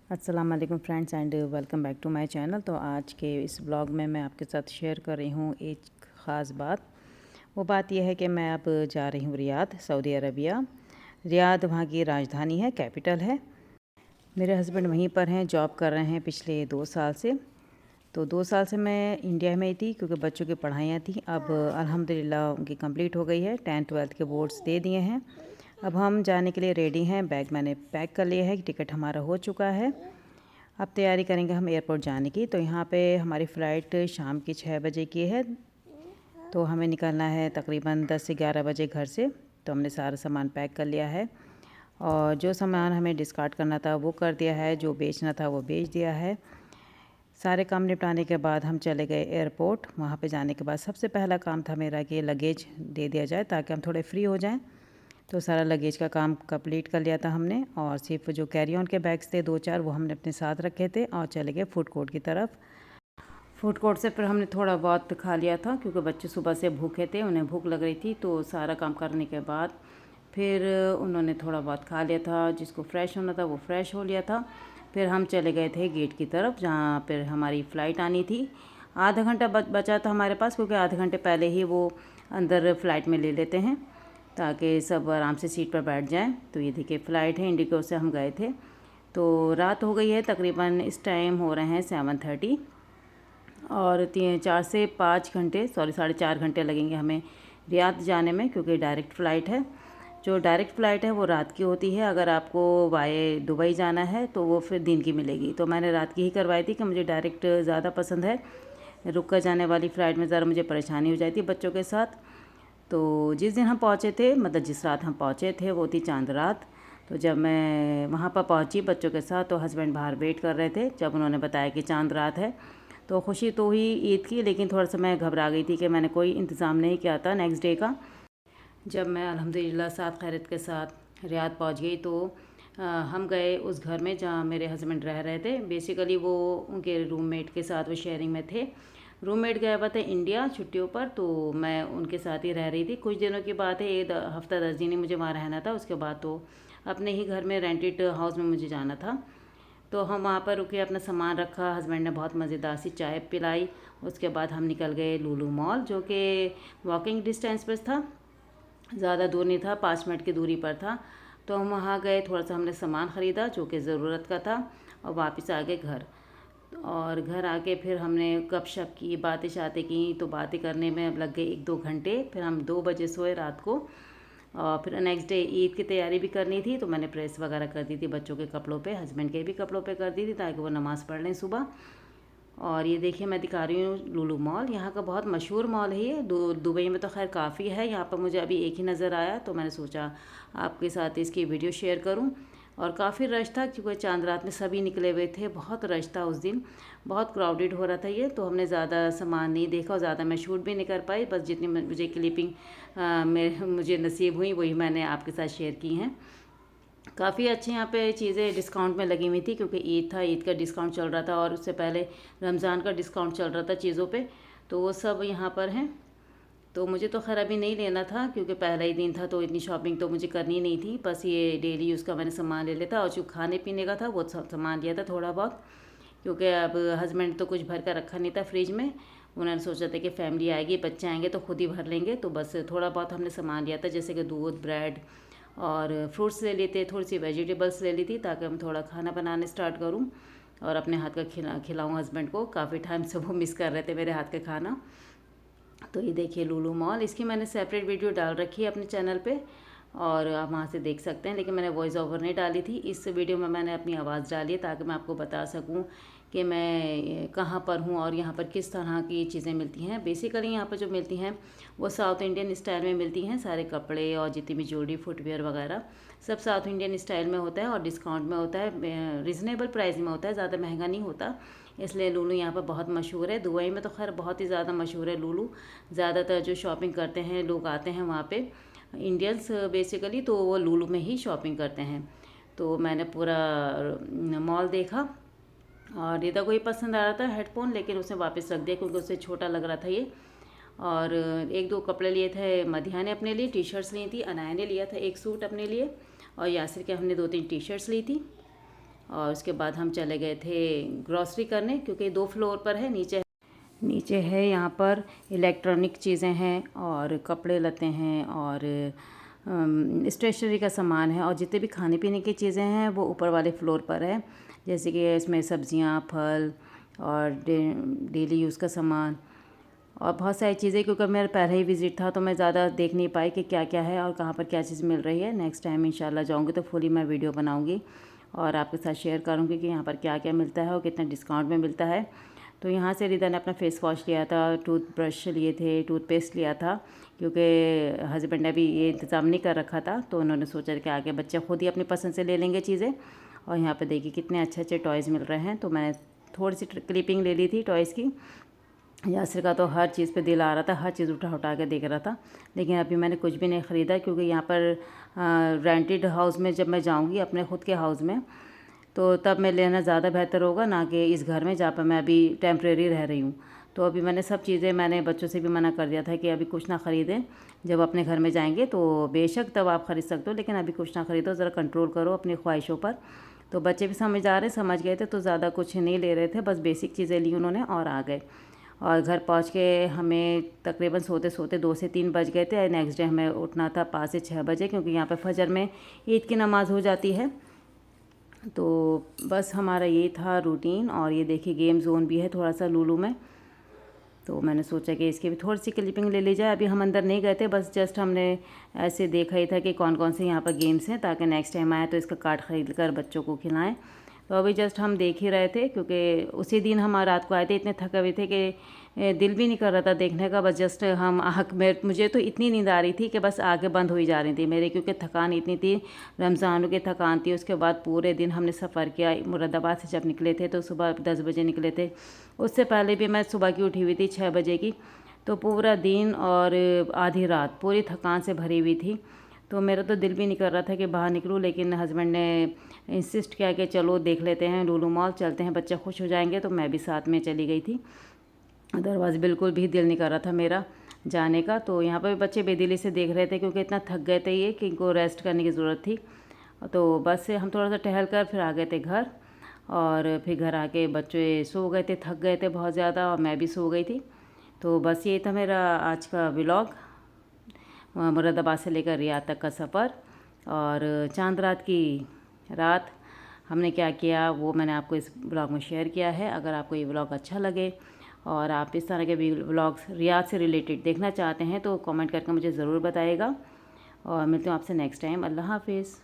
अस्सलाम वालेकुम friends and welcome back to my channel. तो आज के इस ब्लॉग में मैं आपके साथ शेयर कर रही हूँ एक ख़ास बात। वो बात यह है कि मैं अब जा रही हूँ रियाद, सऊदी अरबिया। रियाद वहाँ की राजधानी है, कैपिटल है। मेरे हस्बैंड वहीं पर हैं, जॉब कर रहे हैं पिछले 2 साल से। तो 2 साल से मैं इंडिया में ही थी क्योंकि बच्चों की पढ़ाइयाँ थी। अब अल्हम्दुलिल्लाह उनकी कंप्लीट हो गई है, 10th-12th के बोर्ड्स दे दिए हैं। अब हम जाने के लिए रेडी हैं, बैग मैंने पैक कर लिया है, टिकट हमारा हो चुका है। अब तैयारी करेंगे हम एयरपोर्ट जाने की। तो यहाँ पे हमारी फ़्लाइट शाम की 6 बजे की है। तो हमें निकलना है तकरीबन 10 से 11 बजे घर से। तो हमने सारा सामान पैक कर लिया है और जो सामान हमें डिस्कार्ड करना था वो कर दिया है, जो बेचना था वो बेच दिया है। सारे काम निपटाने के बाद हम चले गए एयरपोर्ट। वहाँ पे जाने के बाद सबसे पहला काम था मेरा कि लगेज दे दिया जाए ताकि हम थोड़े फ्री हो जाएं। तो सारा लगेज का काम कंप्लीट कर लिया था हमने और सिर्फ जो कैरी ऑन के बैग्स थे 2-4 वो हमने अपने साथ रखे थे और चले गए फूड कोर्ट की तरफ। फूड कोर्ट से फिर हमने थोड़ा बहुत खा लिया था क्योंकि बच्चे सुबह से भूखे थे, उन्हें भूख लग रही थी। तो सारा काम करने के बाद फिर उन्होंने थोड़ा बहुत खा लिया था, जिसको फ़्रेश होना था वो फ़्रेश हो लिया था। फिर हम चले गए थे गेट की तरफ जहाँ पर हमारी फ़्लाइट आनी थी। आधा घंटा बचा था हमारे पास क्योंकि आधे घंटे पहले ही वो अंदर फ़्लाइट में ले लेते हैं ताकि सब आराम से सीट पर बैठ जाएं। तो ये देखिए फ़्लाइट है, इंडिगो से हम गए थे। तो रात हो गई है, तकरीबन इस टाइम हो रहे हैं 7:30 और 4.5 घंटे लगेंगे हमें रियाद जाने में क्योंकि डायरेक्ट फ़्लाइट है। जो डायरेक्ट फ़्लाइट है वो रात की होती है। अगर आपको वाये दुबई जाना है तो वो फिर दिन की मिलेगी। तो मैंने रात की ही करवाई थी कि मुझे डायरेक्ट ज़्यादा पसंद है। रुक कर जाने वाली फ़्लाइट में ज़रा मुझे परेशानी हो जाती है बच्चों के साथ। तो जिस दिन हम पहुँचे थे, मतलब जिस रात हम पहुँचे थे वो थी चांद रात। तो जब मैं वहाँ पर पहुँची बच्चों के साथ तो हस्बैंड बाहर वेट कर रहे थे। जब उन्होंने बताया कि चांद रात है तो खुशी तो हुई ईद की, लेकिन थोड़ा सा मैं घबरा गई थी कि मैंने कोई इंतज़ाम नहीं किया था नेक्स्ट डे का। जब मैं अल्हम्दुलिल्लाह साथ खैरियत के साथ रियाद पहुँच गई तो हम गए उस घर में जहाँ मेरे हस्बैंड रह रहे थे। बेसिकली वो उनके रूममेट के साथ वो शेयरिंग में थे। रूममेट गया हुआ था इंडिया छुट्टियों पर, तो मैं उनके साथ ही रह रही थी। कुछ दिनों की बात है, 1 हफ़्ता 10 दिन ही मुझे वहाँ रहना था। उसके बाद तो अपने ही घर में रेंटेड हाउस में मुझे जाना था। तो हम वहाँ पर रुके, अपना सामान रखा, हस्बैंड ने बहुत मज़ेदार सी चाय पिलाई। उसके बाद हम निकल गए लुलु मॉल, जो कि वॉकिंग डिस्टेंस पर था, ज़्यादा दूर नहीं था, 5 मिनट की दूरी पर था। तो हम वहाँ गए, थोड़ा सा हमने सामान ख़रीदा जो कि ज़रूरत का था और वापस आ गए घर। और घर आके फिर हमने गपशप की, बातें शातें की। तो बातें करने में अब लग गए 1-2 घंटे। फिर हम 2 बजे सोए रात को और फिर नेक्स्ट डे ईद की तैयारी भी करनी थी। तो मैंने प्रेस वगैरह कर दी थी बच्चों के कपड़ों पे, हस्बैंड के भी कपड़ों पे कर दी थी ताकि वो नमाज़ पढ़ लें सुबह। और ये देखिए मैं दिखा रही हूँ लुलु मॉल, यहाँ का बहुत मशहूर मॉल है ये। दुबई में तो खैर काफ़ी है, यहाँ पर मुझे अभी एक ही नज़र आया तो मैंने सोचा आपके साथ इसकी वीडियो शेयर करूँ। और काफ़ी रश था क्योंकि चांद रात में सभी निकले हुए थे, बहुत रश था उस दिन, बहुत क्राउडेड हो रहा था ये। तो हमने ज़्यादा सामान नहीं देखा और ज़्यादा मैं शूट भी नहीं कर पाई, बस जितनी मुझे क्लिपिंग मुझे नसीब हुई वही मैंने आपके साथ शेयर की हैं। काफ़ी अच्छी यहाँ पे चीज़ें डिस्काउंट में लगी हुई थी क्योंकि ईद था, ईद का डिस्काउंट चल रहा था और उससे पहले रमज़ान का डिस्काउंट चल रहा था चीज़ों पे। तो वो सब यहाँ पर हैं। तो मुझे तो खैर अभी नहीं लेना था क्योंकि पहला ही दिन था, तो इतनी शॉपिंग तो मुझे करनी नहीं थी। बस ये डेली यूज़ का मैंने सामान ले लिया था और जो खाने पीने का था वो सामान लिया था थोड़ा बहुत, क्योंकि अब हस्बैंड तो कुछ भर कर रखा नहीं था फ्रिज में। उन्होंने सोचा था कि फैमिली आएगी, बच्चे आएंगे तो खुद ही भर लेंगे। तो बस थोड़ा बहुत हमने सामान लिया था, जैसे कि दूध, ब्रेड और फ्रूट्स ले लेते, थोड़ी सी वेजिटेबल्स ले ली थी ताकि हम थोड़ा खाना बनाने स्टार्ट करूँ और अपने हाथ का खिलाऊँ हस्बैंड को। काफ़ी टाइम से वो मिस कर रहे थे मेरे हाथ का खाना। तो ये देखिए लुलु मॉल, इसकी मैंने सेपरेट वीडियो डाल रखी है अपने चैनल पे और आप वहाँ से देख सकते हैं, लेकिन मैंने वॉइस ओवर नहीं डाली थी। इस वीडियो में मैंने अपनी आवाज़ डाली है ताकि मैं आपको बता सकूँ कि मैं कहाँ पर हूँ और यहाँ पर किस तरह की चीज़ें मिलती हैं। बेसिकली यहाँ पर जो मिलती हैं वो साउथ इंडियन स्टाइल में मिलती हैं। सारे कपड़े और जितनी भी ज्वेलरी, फुटवेयर वगैरह सब साउथ इंडियन स्टाइल में होता है और डिस्काउंट में होता है, रिजनेबल प्राइस में होता है, ज़्यादा महंगा नहीं होता। इसलिए लुलु यहाँ पर बहुत मशहूर है। दुबई में तो खैर बहुत ही ज़्यादा मशहूर है लुलु। ज़्यादातर जो शॉपिंग करते हैं लोग आते हैं वहाँ पे, इंडियंस बेसिकली, तो वो लुलु में ही शॉपिंग करते हैं। तो मैंने पूरा मॉल देखा और इधर कोई पसंद आ रहा था हेडफोन, लेकिन उसने वापस रख दिया क्योंकि उसे छोटा लग रहा था ये। और 1-2 कपड़े लिए थे मधिया ने अपने लिए, टी शर्ट्स ली थी, अनाया ने लिया था एक सूट अपने लिए और यासिर के हमने 2-3 टी शर्ट्स ली थी। और उसके बाद हम चले गए थे ग्रॉसरी करने, क्योंकि 2 फ्लोर पर है। नीचे है यहाँ पर इलेक्ट्रॉनिक चीज़ें हैं और कपड़े लते हैं और स्टेशनरी का सामान है, और जितने भी खाने पीने की चीज़ें हैं वो ऊपर वाले फ्लोर पर है। जैसे कि इसमें सब्जियां, फल और डेली यूज़ का सामान और बहुत सारी चीज़ें, क्योंकि मेरा पहला ही विज़िट था तो मैं ज़्यादा देख नहीं पाई कि क्या क्या है और कहाँ पर क्या चीज़ मिल रही है। नेक्स्ट टाइम इंशाल्लाह जाऊँगी तो फुली मैं वीडियो बनाऊँगी और आपके साथ शेयर करूँगी कि यहाँ पर क्या क्या मिलता है और कितना डिस्काउंट में मिलता है। तो यहाँ से रिदा ने अपना फेस वॉश लिया था, टूथब्रश लिए थे, टूथपेस्ट लिया था, क्योंकि हस्बैंड ने भी ये इंतज़ाम नहीं कर रखा था, तो उन्होंने सोचा कि आगे बच्चे खुद ही अपनी पसंद से ले लेंगे चीज़ें। और यहाँ पे देखिए कितने अच्छे अच्छे टॉयज़ मिल रहे हैं। तो मैंने थोड़ी सी क्लिपिंग ले ली थी टॉयज़ की। यासिर का तो हर चीज़ पे दिल आ रहा था, हर चीज़ उठा उठा के देख रहा था, लेकिन अभी मैंने कुछ भी नहीं ख़रीदा, क्योंकि यहाँ पर रेंटेड हाउस में जब मैं जाऊँगी अपने ख़ुद के हाउस में तो तब मैं लेना ज़्यादा बेहतर होगा, ना कि इस घर में जहाँ पर मैं अभी टेम्प्रेरी रह रही हूँ। तो अभी मैंने सब चीज़ें, मैंने बच्चों से भी मना कर दिया था कि अभी कुछ ना ख़रीदें, जब अपने घर में जाएंगे तो बेशक तब आप ख़रीद सकते हो, लेकिन अभी कुछ ना ख़रीदो, ज़रा कंट्रोल करो अपनी ख्वाहिशों पर। तो बच्चे भी समझ गए थे, तो ज़्यादा कुछ नहीं ले रहे थे, बस बेसिक चीज़ें ली उन्होंने और आ गए। और घर पहुंच के हमें तकरीबन सोते सोते 2 से 3 बज गए थे। नेक्स्ट डे हमें उठना था 5 से 6 बजे, क्योंकि यहाँ पे फजर में ईद की नमाज़ हो जाती है। तो बस हमारा ये था रूटीन। और ये देखिए गेम जोन भी है थोड़ा सा लूलू में, तो मैंने सोचा कि इसकी भी थोड़ी सी क्लिपिंग ले ली जाए। अभी हम अंदर नहीं गए थे, बस जस्ट हमने ऐसे देखा ही था कि कौन कौन से यहाँ पर गेम्स हैं, ताकि नेक्स्ट टाइम आए तो इसका कार्ड ख़रीद कर बच्चों को खिलाएं। तो अभी जस्ट हम देख ही रहे थे, क्योंकि उसी दिन हम रात को आए थे, इतने थके हुए थे कि दिल भी नहीं कर रहा था देखने का। बस जस्ट हम मुझे तो इतनी नींद आ रही थी कि बस आंखें बंद हुई जा रही थी मेरी, क्योंकि थकान इतनी थी, रमज़ानों की थकान थी। उसके बाद पूरे दिन हमने सफ़र किया। मुरादाबाद से जब निकले थे तो सुबह 10 बजे निकले थे, उससे पहले भी मैं सुबह की उठी हुई थी 6 बजे की। तो पूरा दिन और आधी रात पूरी थकान से भरी हुई थी। तो मेरा तो दिल भी नहीं कर रहा था कि बाहर निकलूं, लेकिन हस्बैंड ने इंसिस्ट किया कि चलो देख लेते हैं, लूलू मॉल चलते हैं, बच्चे खुश हो जाएंगे। तो मैं भी साथ में चली गई थी, अदरवाइज़ बिल्कुल भी दिल नहीं कर रहा था मेरा जाने का। तो यहाँ पर भी बच्चे बेदिली से देख रहे थे, क्योंकि इतना थक गए थे ये कि इनको रेस्ट करने की ज़रूरत थी। तो बस से हम थोड़ा सा टहल कर फिर आ गए थे घर, और फिर घर आके बच्चे सो गए थे, थक गए थे बहुत ज़्यादा, और मैं भी सो गई थी। तो बस ये था मेरा आज का व्लॉग, मुरादाबाद से लेकर रियाद तक का सफ़र। और चांद रात की रात हमने क्या किया वो मैंने आपको इस ब्लॉग में शेयर किया है। अगर आपको ये ब्लॉग अच्छा लगे और आप इस तरह के भी ब्लॉग्स रियाद से रिलेटेड देखना चाहते हैं तो कमेंट करके मुझे ज़रूर बताइएगा। और मिलती हूँ आपसे नेक्स्ट टाइम। अल्लाह हाफिज़।